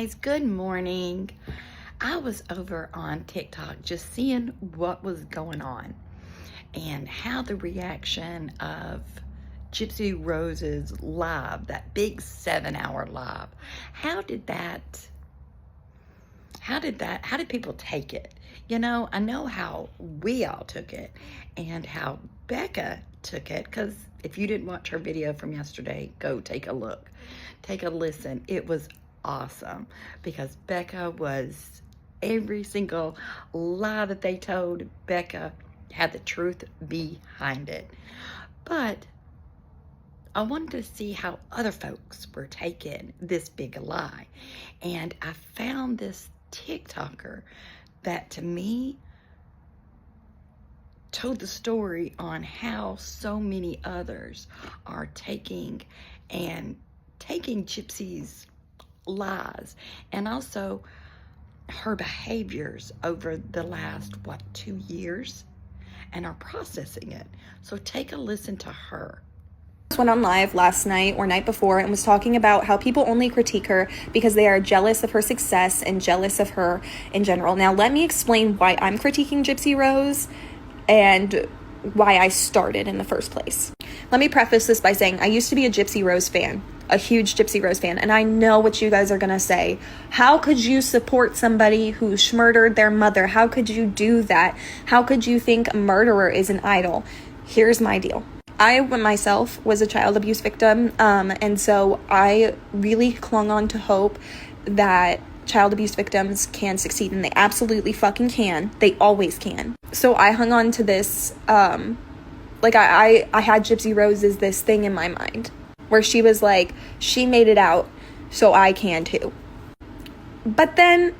guys, good morning. I was over on TikTok just seeing what was going on and how the reaction of Gypsy Rose's live, that big 7-hour live, how did people take it? You know, I know how we all took it and how Becca took it, because if you didn't watch her video from yesterday, go take a look. Take a listen. It was awesome because Becca was, every single lie that they told, Becca had the truth behind it. But I wanted to see how other folks were taking this big lie. And I found this TikToker that, to me, told the story on how so many others are taking Gypsy's lies and also her behaviors over the last 2 years and are processing it. So take a listen to her. Went on live last night or night before and was talking about how people only critique her because they are jealous of her success and jealous of her in general. Now let me explain why I'm critiquing Gypsy Rose and why I started in the first place. Let me preface this by saying I used to be a Gypsy Rose fan, a huge Gypsy Rose fan, and I know what you guys are gonna say. How could you support somebody who murdered their mother? How could you do that? How could you think a murderer is an idol? Here's my deal. I myself was a child abuse victim, and so I really clung on to hope that child abuse victims can succeed, and they absolutely fucking can. They always can. So I hung on to this, I had Gypsy Rose as this thing in my mind, where she was like, she made it out, so I can too. But then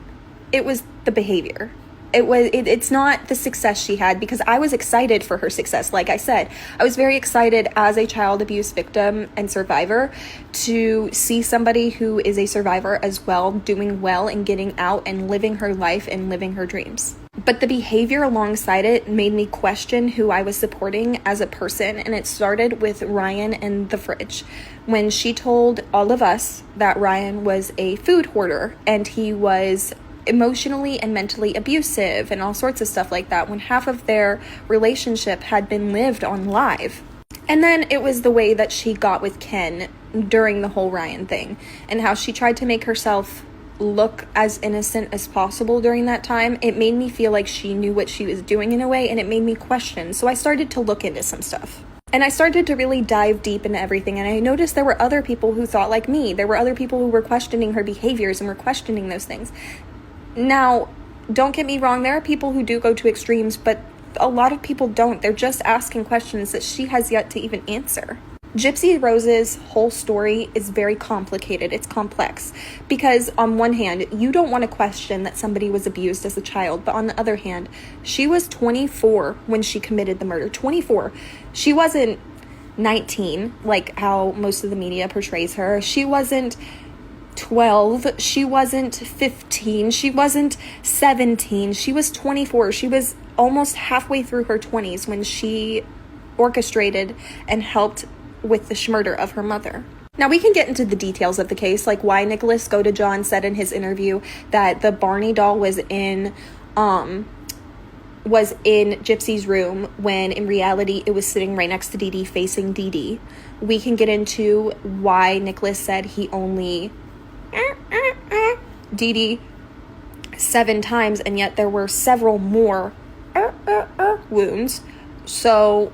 it was the behavior. It's not the success she had, because I was excited for her success. Like I said, I was very excited as a child abuse victim and survivor to see somebody who is a survivor as well, doing well and getting out and living her life and living her dreams. But the behavior alongside it made me question who I was supporting as a person, and it started with Ryan in the fridge. When she told all of us that Ryan was a food hoarder and he was emotionally and mentally abusive and all sorts of stuff like that, when half of their relationship had been lived on live. And then it was the way that she got with Ken during the whole Ryan thing, and how she tried to make herself look as innocent as possible during that time. It made me feel like she knew what she was doing in a way, and it made me question. So I started to look into some stuff. And I started to really dive deep into everything, and I noticed there were other people who thought like me. There were other people who were questioning her behaviors and were questioning those things. Now, don't get me wrong, there are people who do go to extremes, but a lot of people don't. They're just asking questions that she has yet to even answer. Gypsy Rose's whole story is very complicated. It's complex because on one hand, you don't want to question that somebody was abused as a child, but on the other hand, she was 24 when she committed the murder. 24. She wasn't 19 like how most of the media portrays her. She wasn't 12, she wasn't 15, she wasn't 17, she was 24. She was almost halfway through her 20s when she orchestrated and helped with the murder of her mother. Now we can get into the details of the case, like why Nicholas Godejohn said in his interview that the Barney doll was in Gypsy's room when in reality it was sitting right next to Dee Dee, facing Dee Dee. We can get into why Nicholas said he only Dee Dee 7 times, and yet there were several more wounds. So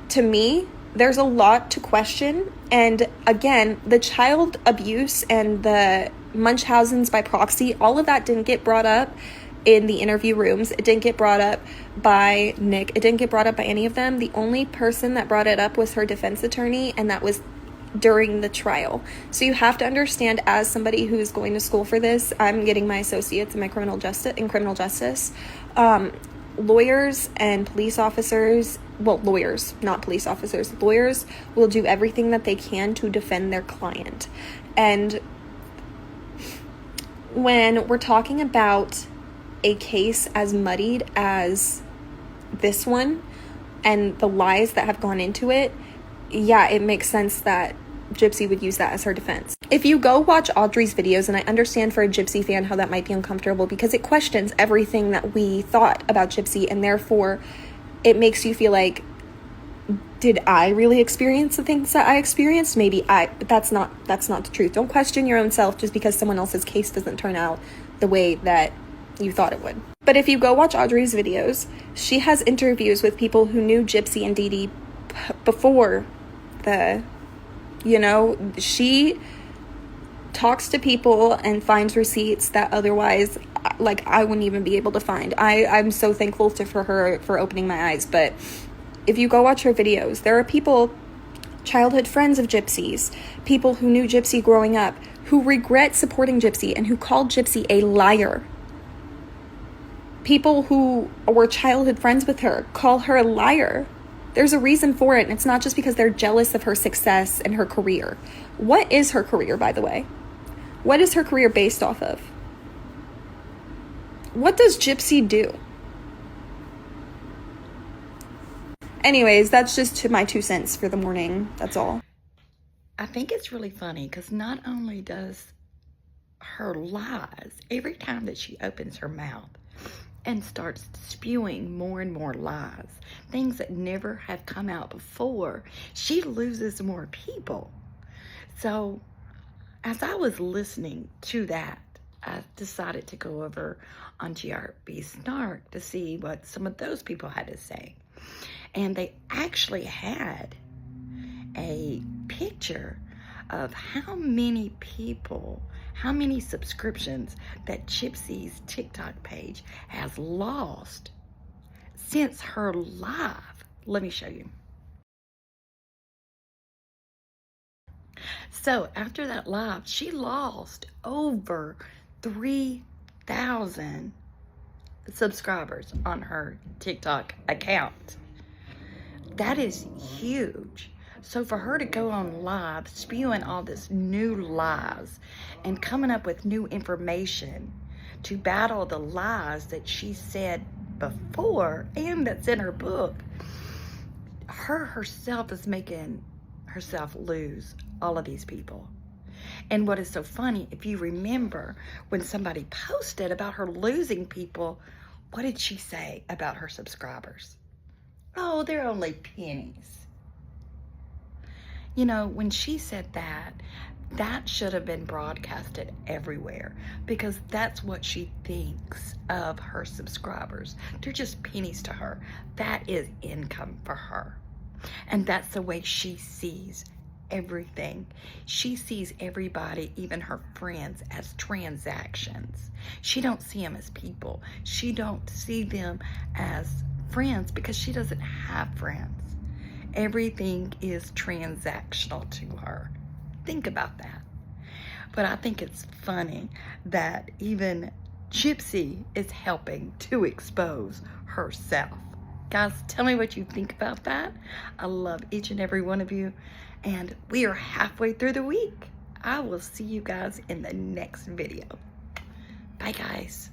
to me, there's a lot to question. And again, the child abuse and the Munchausen's by proxy, all of that didn't get brought up in the interview rooms. It didn't get brought up by Nick. It didn't get brought up by any of them. The only person that brought it up was her defense attorney, and that was during the trial. So you have to understand, as somebody who's going to school for this, I'm getting my associates in criminal justice. Lawyers and police officers, well, lawyers, not police officers, lawyers will do everything that they can to defend their client. And when we're talking about a case as muddied as this one and the lies that have gone into it, yeah, it makes sense that Gypsy would use that as her defense. If you go watch Audrey's videos, and I understand for a Gypsy fan how that might be uncomfortable because it questions everything that we thought about Gypsy, and therefore it makes you feel like, did I really experience the things that I experienced? Maybe but that's not the truth. Don't question your own self just because someone else's case doesn't turn out the way that you thought it would. But if you go watch Audrey's videos, she has interviews with people who knew Gypsy and Dee Dee before she talks to people and finds receipts that otherwise, like, I wouldn't even be able to find. I'm so thankful for her for opening my eyes. But if you go watch her videos, there are people, childhood friends of Gypsy's, people who knew Gypsy growing up, who regret supporting Gypsy and who called Gypsy a liar. People who were childhood friends with her call her a liar. There's a reason for it, and it's not just because they're jealous of her success and her career. What is her career, by the way? What is her career based off of? What does Gypsy do? Anyways, that's just my 2 cents for the morning. That's all. I think it's really funny because not only does her lies, every time that she opens her mouth and starts spewing more and more lies, things that never have come out before, she loses more people. So as I was listening to that, I decided to go over on GRB Snark to see what some of those people had to say. And they actually had a picture of how many people, how many subscriptions that Gypsy's TikTok page has lost since her live. Let me show you. So after that live, she lost over 3,000 subscribers on her TikTok account. That is huge. So for her to go on live, spewing all this new lies and coming up with new information to battle the lies that she said before and that's in her book, her herself is making herself lose all of these people. And what is so funny, if you remember when somebody posted about her losing people, what did she say about her subscribers? Oh, they're only pennies. You know, when she said that, that should have been broadcasted everywhere because that's what she thinks of her subscribers. They're just pennies to her. That is income for her. And that's the way she sees everything. She sees everybody, even her friends, as transactions. She don't see them as people. She don't see them as friends because she doesn't have friends. Everything is transactional to her. Think about that. But I think it's funny that even Gypsy is helping to expose herself. Guys, tell me what you think about that. I love each and every one of you. And we are halfway through the week. I will see you guys in the next video. Bye, guys.